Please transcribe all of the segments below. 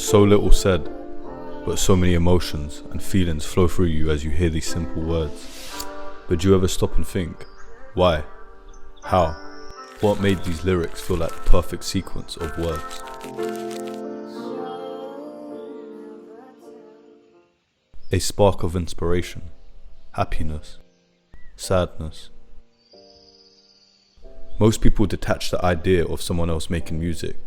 So little said, but so many emotions and feelings flow through you as you hear these simple words. But do you ever stop and think, why? How? What made these lyrics feel like the perfect sequence of words? A spark of inspiration, happiness, sadness. Most people detach the idea of someone else making music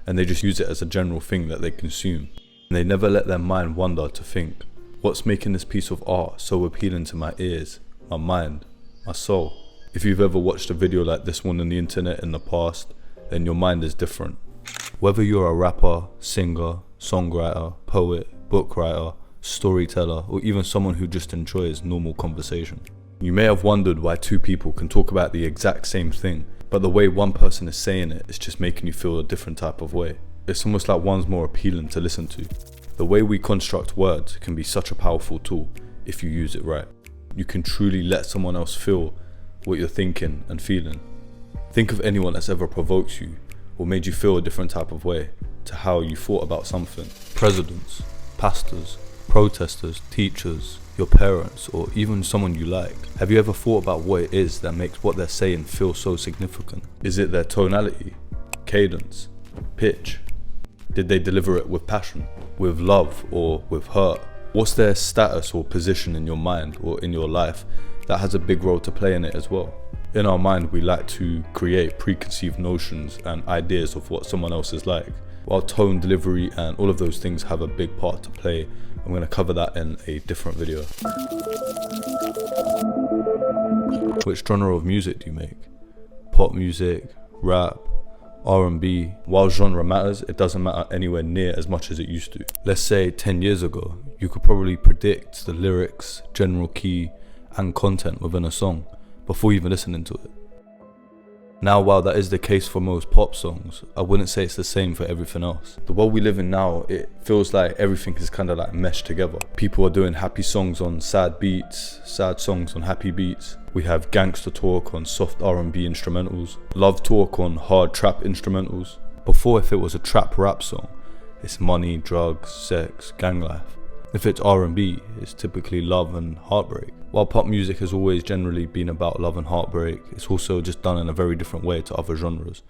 and they just use it as a general thing that they consume. And they never let their mind wander to think, what's making this piece of art so appealing to my ears, my mind, my soul? If you've ever watched a video like this one on the internet in the past, then your mind is different. Whether you're a rapper, singer, songwriter, poet, book writer, storyteller, or even someone who just enjoys normal conversation. You may have wondered why two people can talk about the exact same thing, but the way one person is saying it is just making you feel a different type of way. It's almost like one's more appealing to listen to. The way we construct words can be such a powerful tool if you use it right. You can truly let someone else feel what you're thinking and feeling. Think of anyone that's ever provoked you or made you feel a different type of way to how you thought about something. Presidents, pastors, protesters, teachers, your parents, or even someone you like. Have you ever thought about what it is that makes what they're saying feel so significant? Is it their tonality, cadence, pitch? Did they deliver it with passion, with love, or with hurt? What's their status or position in your mind or in your life that has a big role to play in it as well? In our mind, we like to create preconceived notions and ideas of what someone else is like. While tone, delivery, and all of those things have a big part to play, I'm going to cover that in a different video. Which genre of music do you make? Pop music, rap, R&B? While genre matters, it doesn't matter anywhere near as much as it used to. Let's say 10 years ago, you could probably predict the lyrics, general key, and content within a song before even listening to it. Now, while that is the case for most pop songs, I wouldn't say it's the same for everything else. The world we live in now, it feels like everything is kind of like meshed together. People are doing happy songs on sad beats, sad songs on happy beats. We have gangster talk on soft R&B instrumentals, love talk on hard trap instrumentals. Before, if it was a trap rap song, it's money, drugs, sex, gang life. If it's R&B, it's typically love and heartbreak. While pop music has always generally been about love and heartbreak, it's also just done in a very different way to other genres.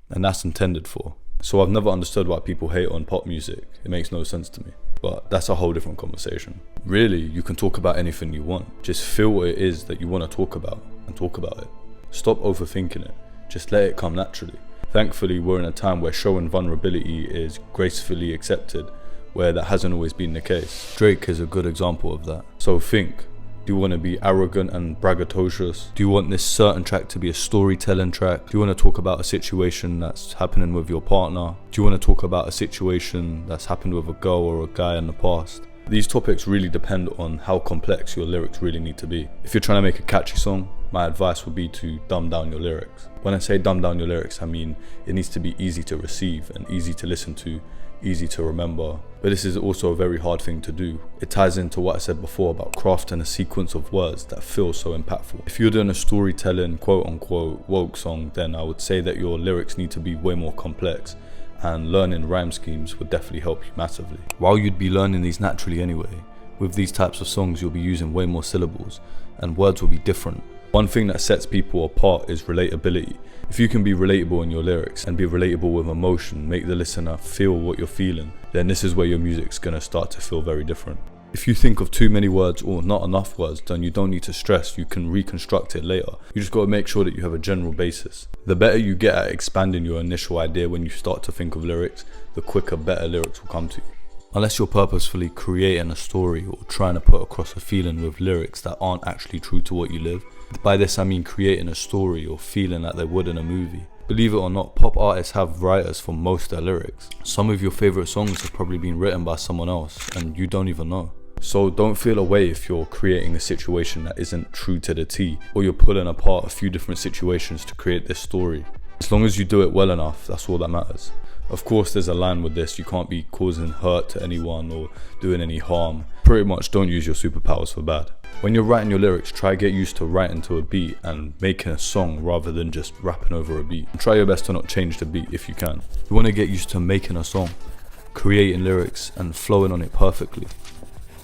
And that's intended for. So I've never understood why people hate on pop music. It makes no sense to me. But that's a whole different conversation. Really, you can talk about anything you want. Just feel what it is that you want to talk about and talk about it. Stop overthinking it. Just let it come naturally. Thankfully, we're in a time where showing vulnerability is gracefully accepted, where that hasn't always been the case. Drake is a good example of that. So think. Do you want to be arrogant and braggadocious? Do you want this certain track to be a storytelling track? Do you want to talk about a situation that's happening with your partner? Do you want to talk about a situation that's happened with a girl or a guy in the past? These topics really depend on how complex your lyrics really need to be. If you're trying to make a catchy song, my advice would be to dumb down your lyrics. When I say dumb down your lyrics, I mean it needs to be easy to receive and easy to listen to, easy to remember. But this is also a very hard thing to do. It ties into what I said before about crafting a sequence of words that feel so impactful. If you're doing a storytelling, quote unquote, woke song, then I would say that your lyrics need to be way more complex, and learning rhyme schemes would definitely help you massively. While you'd be learning these naturally anyway, with these types of songs you'll be using way more syllables and words will be different. One thing that sets people apart is relatability. If you can be relatable in your lyrics and be relatable with emotion, make the listener feel what you're feeling, then this is where your music's gonna start to feel very different. If you think of too many words or not enough words, then you don't need to stress, you can reconstruct it later. You just gotta make sure that you have a general basis. The better you get at expanding your initial idea when you start to think of lyrics, the quicker better lyrics will come to you. Unless you're purposefully creating a story or trying to put across a feeling with lyrics that aren't actually true to what you live. By this I mean creating a story or feeling like they would in a movie. Believe it or not, pop artists have writers for most of their lyrics. Some of your favourite songs have probably been written by someone else and you don't even know. So don't feel away if you're creating a situation that isn't true to the T, or you're pulling apart a few different situations to create this story. As long as you do it well enough, that's all that matters. Of course there's a line with this, you can't be causing hurt to anyone or doing any harm. Pretty much don't use your superpowers for bad. When you're writing your lyrics, try get used to writing to a beat and making a song rather than just rapping over a beat. And try your best to not change the beat if you can. You want to get used to making a song. creating lyrics and flowing on it perfectly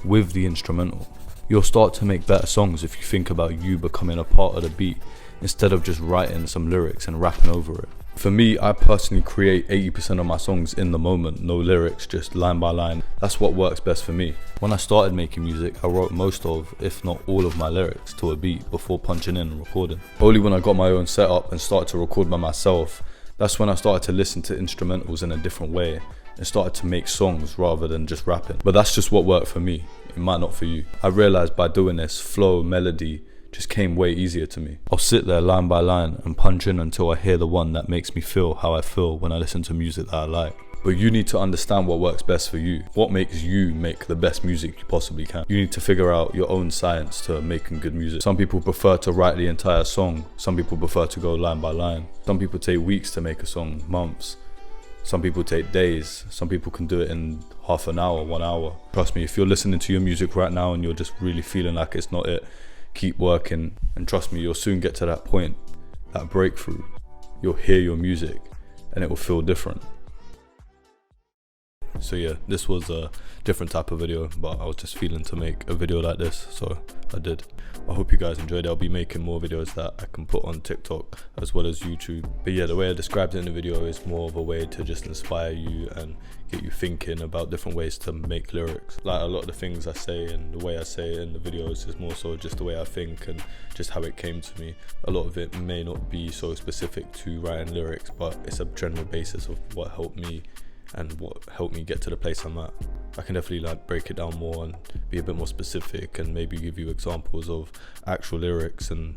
with the instrumental. You'll start to make better songs if you think about you becoming a part of the beat instead of just writing some lyrics and rapping over it. For me, I personally create 80% of my songs in the moment, no lyrics, just line by line. That's what works best for me. When I started making music, I wrote most of, if not all of my lyrics to a beat before punching in and recording. Only when I got my own setup and started to record by myself, that's when I started to listen to instrumentals in a different way and started to make songs rather than just rapping. But that's just what worked for me. It might not for you. I realized by doing this, flow, melody just came way easier to me. I'll sit there line by line and punch in until I hear the one that makes me feel how I feel when I listen to music that I like. But you need to understand what works best for you. What makes you make the best music you possibly can. You need to figure out your own science to making good music. Some people prefer to write the entire song. Some people prefer to go line by line. Some people take weeks to make a song, months. Some people take days. Some people can do it in half an hour, 1 hour. Trust me, if you're listening to your music right now and you're just really feeling like it's not it, keep working, and trust me, you'll soon get to that point, that breakthrough. You'll hear your music and it will feel different. So yeah, this was a different type of video, but I was just feeling to make a video like this, so I did. I hope you guys enjoyed it. I'll be making more videos that I can put on TikTok as well as YouTube. But yeah, the way I described it in the video is more of a way to just inspire you and get you thinking about different ways to make lyrics. Like a lot of the things I say and the way I say it in the videos is more so just the way I think and just how it came to me. A lot of it may not be so specific to writing lyrics, but it's a general basis of what helped me and what helped me get to the place I'm at. I can definitely like break it down more and be a bit more specific and maybe give you examples of actual lyrics and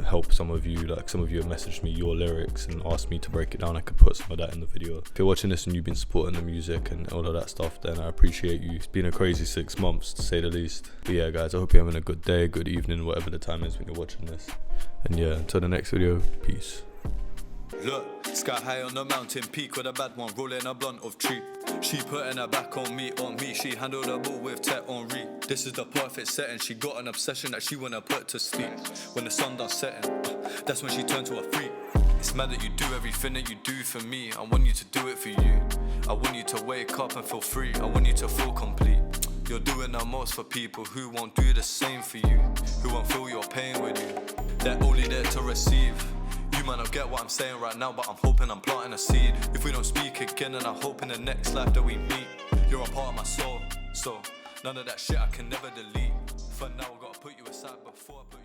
help some of you. Like some of you have messaged me your lyrics and asked me to break it down. I could put some of that in the video. If you're watching this and you've been supporting the music and all of that stuff, then I appreciate you. It's been a crazy 6 months to say the least. But yeah guys, I hope you're having a good day, good evening, whatever the time is when you're watching this. And yeah, until the next video, peace. Look, sky high on the mountain peak with a bad one, rolling a blunt of tree. She putting her back on me, she handled the ball with tech on re. This is the perfect setting, she got an obsession that she wanna put to sleep. When the sun done setting, that's when she turned to a freak. It's mad that you do everything that you do for me. I want you to do it for you. I want you to wake up and feel free. I want you to feel complete. You're doing the most for people who won't do the same for you, who won't feel your pain with you. They're only there to receive. You might not get what I'm saying right now, but I'm hoping I'm planting a seed. If we don't speak again, and I hope in the next life that we meet. You're a part of my soul, so none of that shit I can never delete. For now I gotta put you aside before I put you